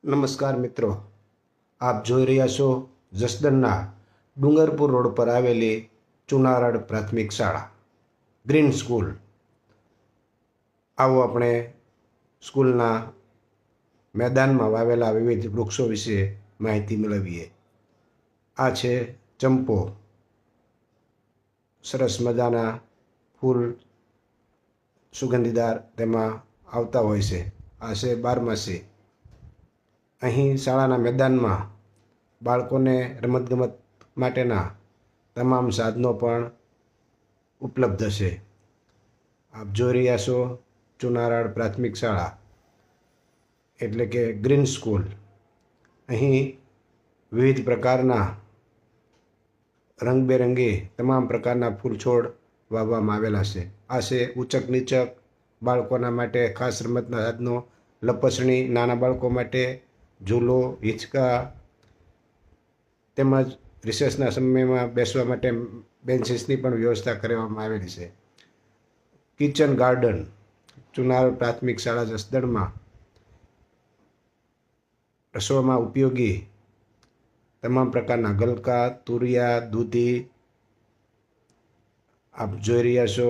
નમસ્કાર મિત્રો, આપ જોઈ રહ્યા છો જસદણના ડુંગરપુર રોડ પર આવેલી ચુનારડ પ્રાથમિક શાળા ગ્રીન સ્કૂલ. આવો આપણે સ્કૂલના મેદાનમાં વાવેલા વિવિધ વૃક્ષો વિશે માહિતી મેળવીએ. આ છે ચંપો, સરસ મજાના ફૂલ સુગંધીદાર તેમાં આવતા હોય છે. આ છે બારમાસી. અહીં શાળાના મેદાનમાં બાળકોને રમતગમત માટેના તમામ સાધનો પણ ઉપલબ્ધ છે. આપ જોઈ રહ્યા છો ચુનારડ પ્રાથમિક શાળા એટલે કે ગ્રીન સ્કૂલ. અહીં વિવિધ પ્રકારના રંગબેરંગી તમામ પ્રકારના ફૂલ છોડ વાવવામાં આવેલા છે. આ છે ઉચક નીચક, બાળકોના માટે ખાસ રમતના સાધનો, લપસણી નાના બાળકો માટે, ઝૂલો, હિંચકા, તેમજ રિસેસના સમયમાં બેસવા માટે બેન્ચીસની પણ વ્યવસ્થા કરવામાં આવેલી છે. કિચન ગાર્ડન ચુનારડ પ્રાથમિક શાળા જસદણમાં રસોઈમાં ઉપયોગી તમામ પ્રકારના ગલકા, તુરિયા, દૂધી આપ જોઈ રહ્યા છો.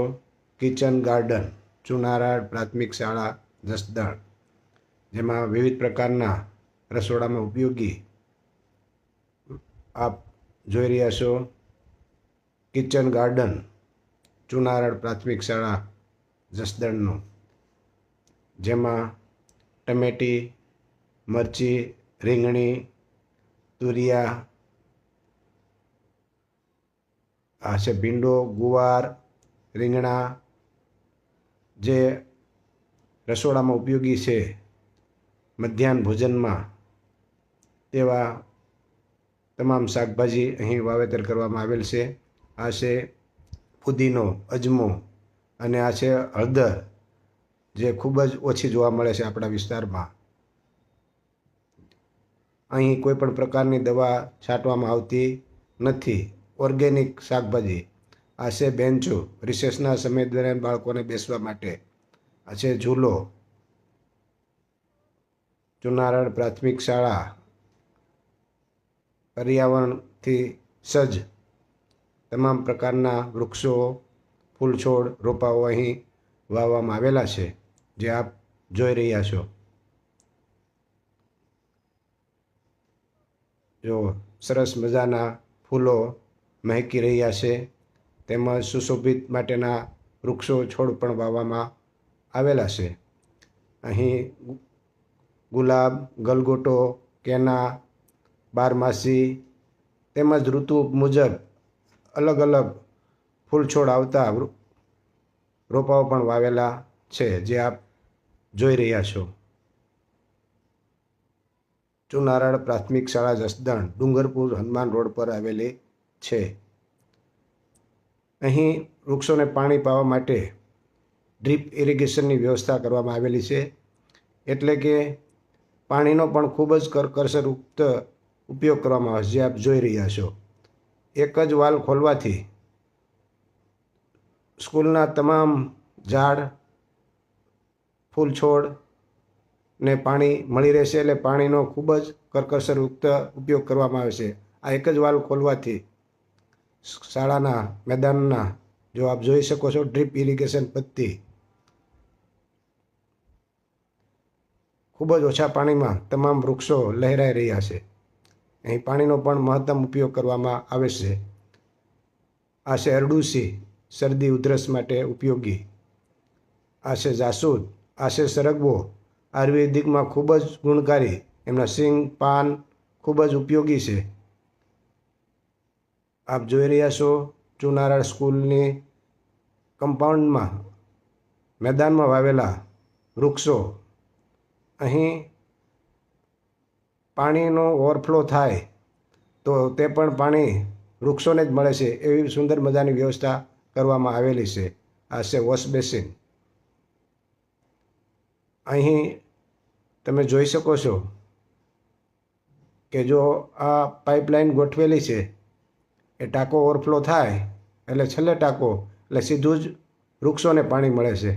કિચન ગાર્ડન ચુનારડ પ્રાથમિક શાળા જસદણ, જેમાં વિવિધ પ્રકારના રસોડામાં ઉપયોગી આપ જોઈ રહ્યા છો. કિચન ગાર્ડન ચુનારડ પ્રાથમિક શાળા જસદણનું, જેમાં ટમેટી, મરચી, રીંગણી, તુરિયા, આ છે ભીંડો, ગુવાર, રીંગણા જે રસોડામાં ઉપયોગી છે મધ્યાહન ભોજનમાં, તેવા તમામ શાકભાજી અહીં વાવેતર કરવામાં આવેલ છે. આ છે ફુદીનો, અજમો અને આ છે હળદર, જે ખૂબ જ ઓછી જોવા મળે છે આપણા વિસ્તારમાં. અહીં કોઈ પણ પ્રકારની દવા છાંટવામાં આવતી નથી. ઓર્ગેનિક શાકભાજી. આ છે બેન્ચો, રિસેસના સમય દરમિયાન બાળકોને બેસવા માટે. આ છે ઝૂલો. ચુનારડ પ્રાથમિક શાળા પર્યાવરણથી સજ્જ તમામ પ્રકારના વૃક્ષો, ફૂલ છોડ, રોપાઓ અહીં વાવવામાં આવેલા છે, જે આપ જોઈ રહ્યા છો. જો સરસ મજાના ફૂલો મહેકી રહ્યા છે, તેમજ સુશોભિત માટેના વૃક્ષો, છોડ પણ વાવવામાં આવેલા છે. અહીં ગુલાબ, ગલગોટો, કેના, બારમાસી તેમજ ઋતુ મુજબ અલગ અલગ ફૂલ છોડ આવતા રોપાઓ પણ વાવેલા છે, જે આપ જોઈ રહ્યા છો. ચુનારડ પ્રાથમિક શાળા જસદણ ડુંગરપુર હનુમાન રોડ પર આવેલી છે. અહીં વૃક્ષોને પાણી પાવા માટે ડ્રીપ ઇરિગેશનની વ્યવસ્થા કરવામાં આવેલી છે. એટલે કે પાણીનો પણ ખૂબ જ કરકસરયુક્ત ઉપયોગ કરવામાં આવે છે, જે આપ જોઈ રહ્યા છો. એક જ વાલ ખોલવાથી સ્કૂલના તમામ ઝાડ, ફૂલ છોડ ને પાણી મળી રહેશે. એટલે પાણીનો ખૂબ જ કરકસરયુક્ત ઉપયોગ કરવામાં આવે છે. આ એક જ વાલ ખોલવાથી શાળાના મેદાનના, જો આપ જોઈ શકો છો, ડ્રીપ ઇરિગેશન પદ્ધતિ ખૂબ જ ઓછા પાણીમાં તમામ વૃક્ષો લહેરાઈ રહ્યા છે. અહીં પાણીનો પણ મહત્તમ ઉપયોગ કરવામાં આવે છે. આ છે અરડુસી, શરદી ઉધરસ માટે ઉપયોગી. આ છે જાસૂદ. આ છે સરગવો, આયુર્વેદિકમાં ખૂબ જ ગુણકારી. એમના સિંગ, પાન ખૂબ જ ઉપયોગી છે. આપ જોઈ રહ્યા છો ચુનારડ સ્કૂલની કમ્પાઉન્ડમાં મેદાનમાં વાવેલા વૃક્ષો. અહીં પાણીનો ઓવરફ્લો થાય તો તે પણ પાણી વૃક્ષોને જ મળે છે, એવી સુંદર મજાની વ્યવસ્થા કરવામાં આવેલી છે. આ છે વોશ બેસિન. અહીં તમે જોઈ શકો છો કે જો આ પાઇપલાઇન ગોઠવેલી છે, એ ટાંકો ઓવરફ્લો થાય એટલે છેલ્લે ટાંકો, એટલે સીધું જ વૃક્ષોને પાણી મળે છે.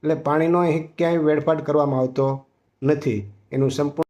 એટલે પાણીનો અહીં ક્યાંય વેડફાટ કરવામાં આવતો નથી. એનું સંપૂર્ણ